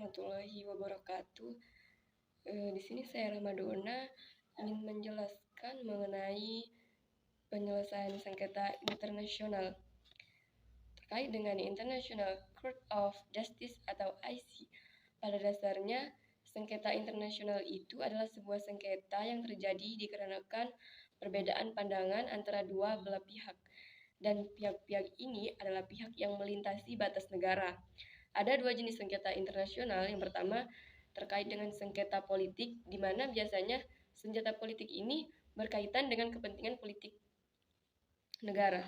warahmatullahi wabarakatuh. Di sini saya Ramadona ingin menjelaskan mengenai penyelesaian sengketa internasional terkait dengan International Court of Justice atau IC. Pada dasarnya, sengketa internasional itu adalah sebuah sengketa yang terjadi dikarenakan perbedaan pandangan antara dua belah pihak. Dan pihak-pihak ini adalah pihak yang melintasi batas negara. Ada dua jenis sengketa internasional. Yang pertama, terkait dengan sengketa politik, di mana biasanya senjata politik ini berkaitan dengan kepentingan politik negara.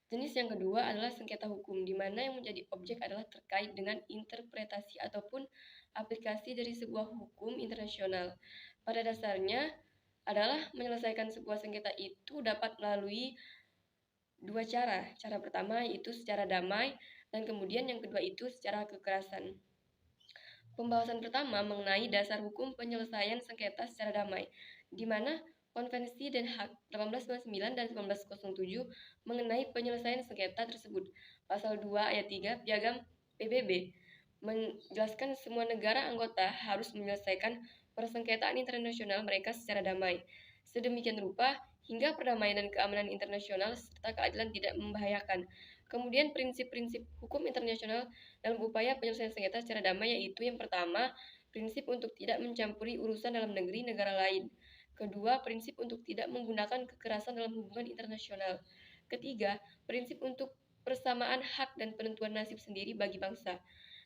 Jenis yang kedua adalah sengketa hukum, di mana yang menjadi objek adalah terkait dengan interpretasi ataupun aplikasi dari sebuah hukum internasional. Pada dasarnya adalah menyelesaikan sebuah sengketa itu dapat melalui dua cara. Cara pertama yaitu secara damai, dan kemudian yang kedua itu secara kekerasan. Pembahasan pertama mengenai dasar hukum penyelesaian sengketa secara damai, di mana Konvensi Den Haag 1899 dan 1907 mengenai penyelesaian sengketa tersebut. Pasal 2 ayat 3 Piagam PBB menjelaskan semua negara anggota harus menyelesaikan persengketaan internasional mereka secara damai. Sedemikian rupa hingga perdamaian dan keamanan internasional serta keadilan tidak membahayakan. Kemudian prinsip-prinsip hukum internasional dalam upaya penyelesaian sengketa secara damai yaitu yang pertama, prinsip untuk tidak mencampuri urusan dalam negeri negara lain. Kedua, prinsip untuk tidak menggunakan kekerasan dalam hubungan internasional. Ketiga, prinsip untuk persamaan hak dan penentuan nasib sendiri bagi bangsa.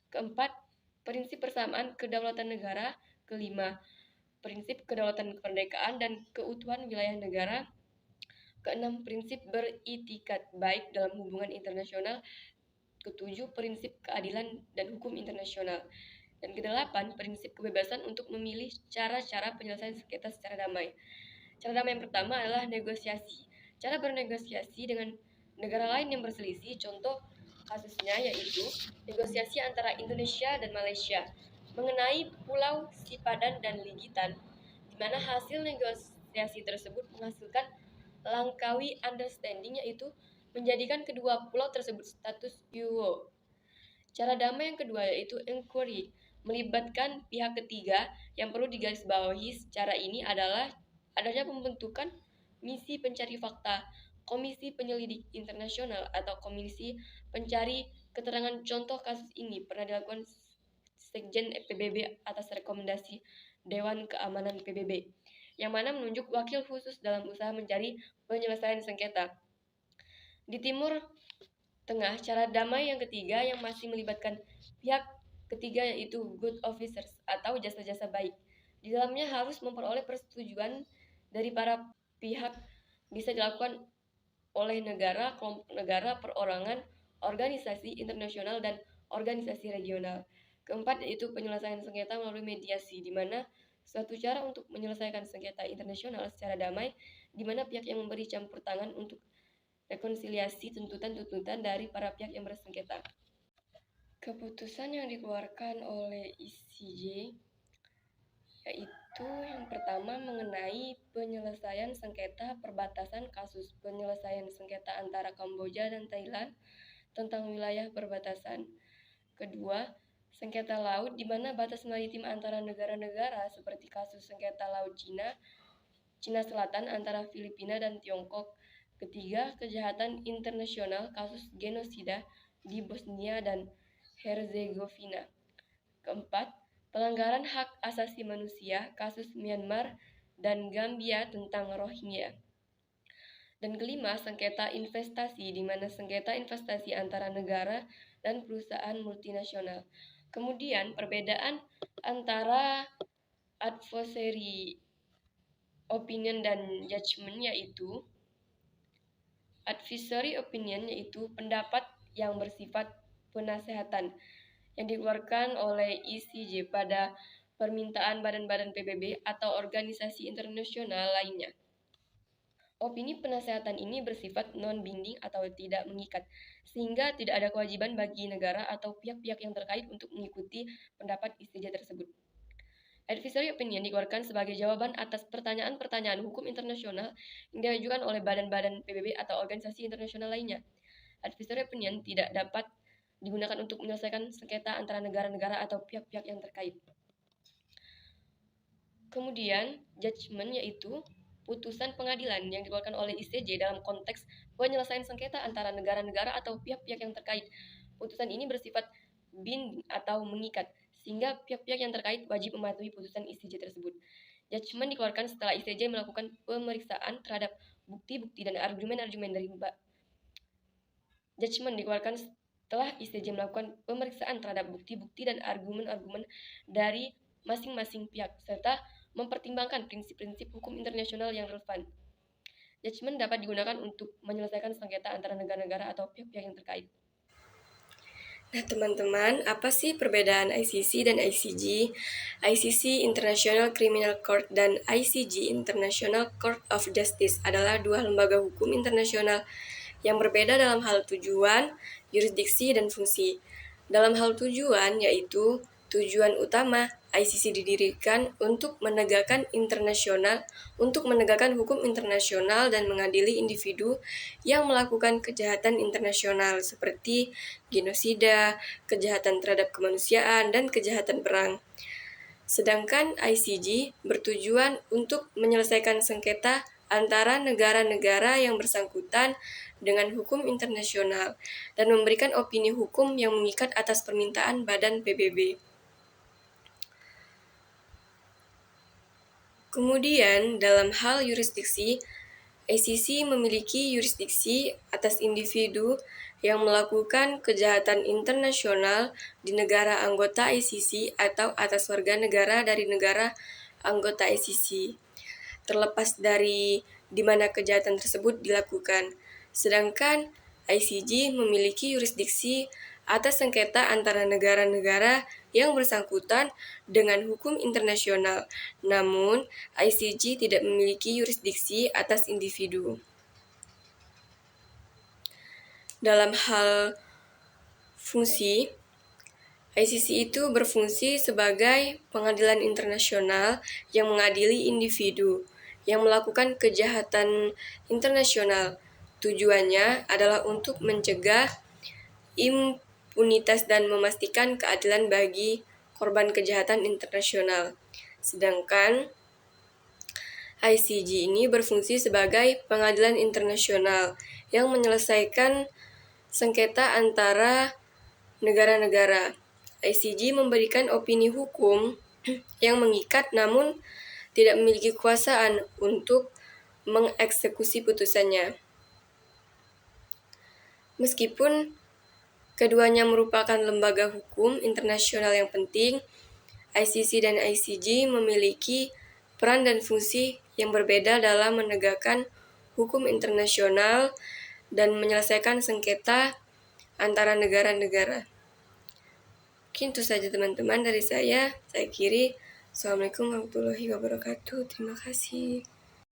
Keempat, prinsip persamaan kedaulatan negara. Kelima, prinsip kedaulatan kemerdekaan dan keutuhan wilayah negara. Keenam, prinsip beritikat baik dalam hubungan internasional. Ketujuh, prinsip keadilan dan hukum internasional. Dan kedelapan, prinsip kebebasan untuk memilih cara-cara penyelesaian sengketa secara damai. Cara damai yang pertama adalah negosiasi. Cara bernegosiasi dengan negara lain yang berselisih, contoh kasusnya yaitu negosiasi antara Indonesia dan Malaysia mengenai Pulau Sipadan dan Ligitan, di mana hasil negosiasi tersebut menghasilkan Langkawi Understanding, yaitu menjadikan kedua pulau tersebut status UO. Cara damai yang kedua yaitu inquiry, melibatkan pihak ketiga. Yang perlu digarisbawahi secara ini adalah adanya pembentukan misi pencari fakta, komisi penyelidik internasional atau komisi pencari keterangan. Contoh kasus ini pernah dilakukan Sekjen PBB atas rekomendasi Dewan Keamanan PBB, yang mana menunjuk wakil khusus dalam usaha mencari penyelesaian sengketa. Di Timur Tengah, cara damai yang ketiga yang masih melibatkan pihak ketiga yaitu good officers atau jasa-jasa baik. Di dalamnya harus memperoleh persetujuan dari para pihak, bisa dilakukan oleh negara, kelompok negara, perorangan, organisasi internasional, dan organisasi regional. Keempat yaitu penyelesaian sengketa melalui mediasi, di mana suatu cara untuk menyelesaikan sengketa internasional secara damai, di mana pihak yang memberi campur tangan untuk rekonsiliasi tuntutan-tuntutan dari para pihak yang bersengketa. Keputusan yang dikeluarkan oleh ICJ yaitu yang pertama mengenai penyelesaian sengketa perbatasan kasus penyelesaian sengketa antara Kamboja dan Thailand tentang wilayah perbatasan. Kedua, sengketa laut di mana batas maritim antara negara-negara seperti kasus sengketa laut Cina Selatan antara Filipina dan Tiongkok. Ketiga, kejahatan internasional kasus genosida di Bosnia dan Herzegovina. Keempat, pelanggaran hak asasi manusia kasus Myanmar dan Gambia tentang Rohingya. Dan kelima, sengketa investasi, di mana sengketa investasi antara negara dan perusahaan multinasional. Kemudian perbedaan antara adversary opinion dan judgment yaitu advisory opinion yaitu pendapat yang bersifat penasehatan yang dikeluarkan oleh ICJ pada permintaan badan-badan PBB atau organisasi internasional lainnya. Opini penasehatan ini bersifat non-binding atau tidak mengikat, sehingga tidak ada kewajiban bagi negara atau pihak-pihak yang terkait untuk mengikuti pendapat ICJ tersebut. Advisory opinion dikeluarkan sebagai jawaban atas pertanyaan-pertanyaan hukum internasional yang diajukan oleh badan-badan PBB atau organisasi internasional lainnya. Advisory opinion tidak dapat digunakan untuk menyelesaikan sengketa antara negara-negara atau pihak-pihak yang terkait. Kemudian, judgment yaitu putusan pengadilan yang dikeluarkan oleh ICJ dalam konteks penyelesaian sengketa antara negara-negara atau pihak-pihak yang terkait. Putusan ini bersifat binding atau mengikat, sehingga pihak-pihak yang terkait wajib mematuhi putusan ICJ tersebut. Judgment dikeluarkan setelah ICJ melakukan pemeriksaan terhadap bukti-bukti dan argumen-argumen dari Judgment dikeluarkan setelah ICJ melakukan pemeriksaan terhadap bukti-bukti dan argumen-argumen dari masing-masing pihak, serta mempertimbangkan prinsip-prinsip hukum internasional yang relevan. Judgment dapat digunakan untuk menyelesaikan sengketa antara negara-negara atau pihak-pihak yang terkait. Nah, teman-teman, apa sih perbedaan ICC dan ICJ? ICC International Criminal Court dan ICJ International Court of Justice adalah dua lembaga hukum internasional yang berbeda dalam hal tujuan, yurisdiksi, dan fungsi. Dalam hal tujuan, yaitu tujuan utama ICC didirikan untuk menegakkan hukum internasional dan mengadili individu yang melakukan kejahatan internasional seperti genosida, kejahatan terhadap kemanusiaan, dan kejahatan perang. Sedangkan ICJ bertujuan untuk menyelesaikan sengketa antara negara-negara yang bersangkutan dengan hukum internasional dan memberikan opini hukum yang mengikat atas permintaan Badan PBB. Kemudian, dalam hal yurisdiksi, ICC memiliki yurisdiksi atas individu yang melakukan kejahatan internasional di negara anggota ICC atau atas warga negara dari negara anggota ICC, terlepas dari di mana kejahatan tersebut dilakukan. Sedangkan ICJ memiliki yurisdiksi atas sengketa antara negara-negara yang bersangkutan dengan hukum internasional. Namun, ICJ tidak memiliki yurisdiksi atas individu. Dalam hal fungsi, ICC itu berfungsi sebagai pengadilan internasional yang mengadili individu yang melakukan kejahatan internasional. Tujuannya adalah untuk mencegah impunitas dan memastikan keadilan bagi korban kejahatan internasional. Sedangkan ICJ ini berfungsi sebagai pengadilan internasional yang menyelesaikan sengketa antara negara-negara. ICJ memberikan opini hukum yang mengikat namun tidak memiliki kekuasaan untuk mengeksekusi putusannya. Meskipun keduanya merupakan lembaga hukum internasional yang penting, ICC dan ICJ memiliki peran dan fungsi yang berbeda dalam menegakkan hukum internasional dan menyelesaikan sengketa antara negara-negara. Mungkin itu saja teman-teman dari saya. Saya akhiri. Assalamualaikum warahmatullahi wabarakatuh. Terima kasih.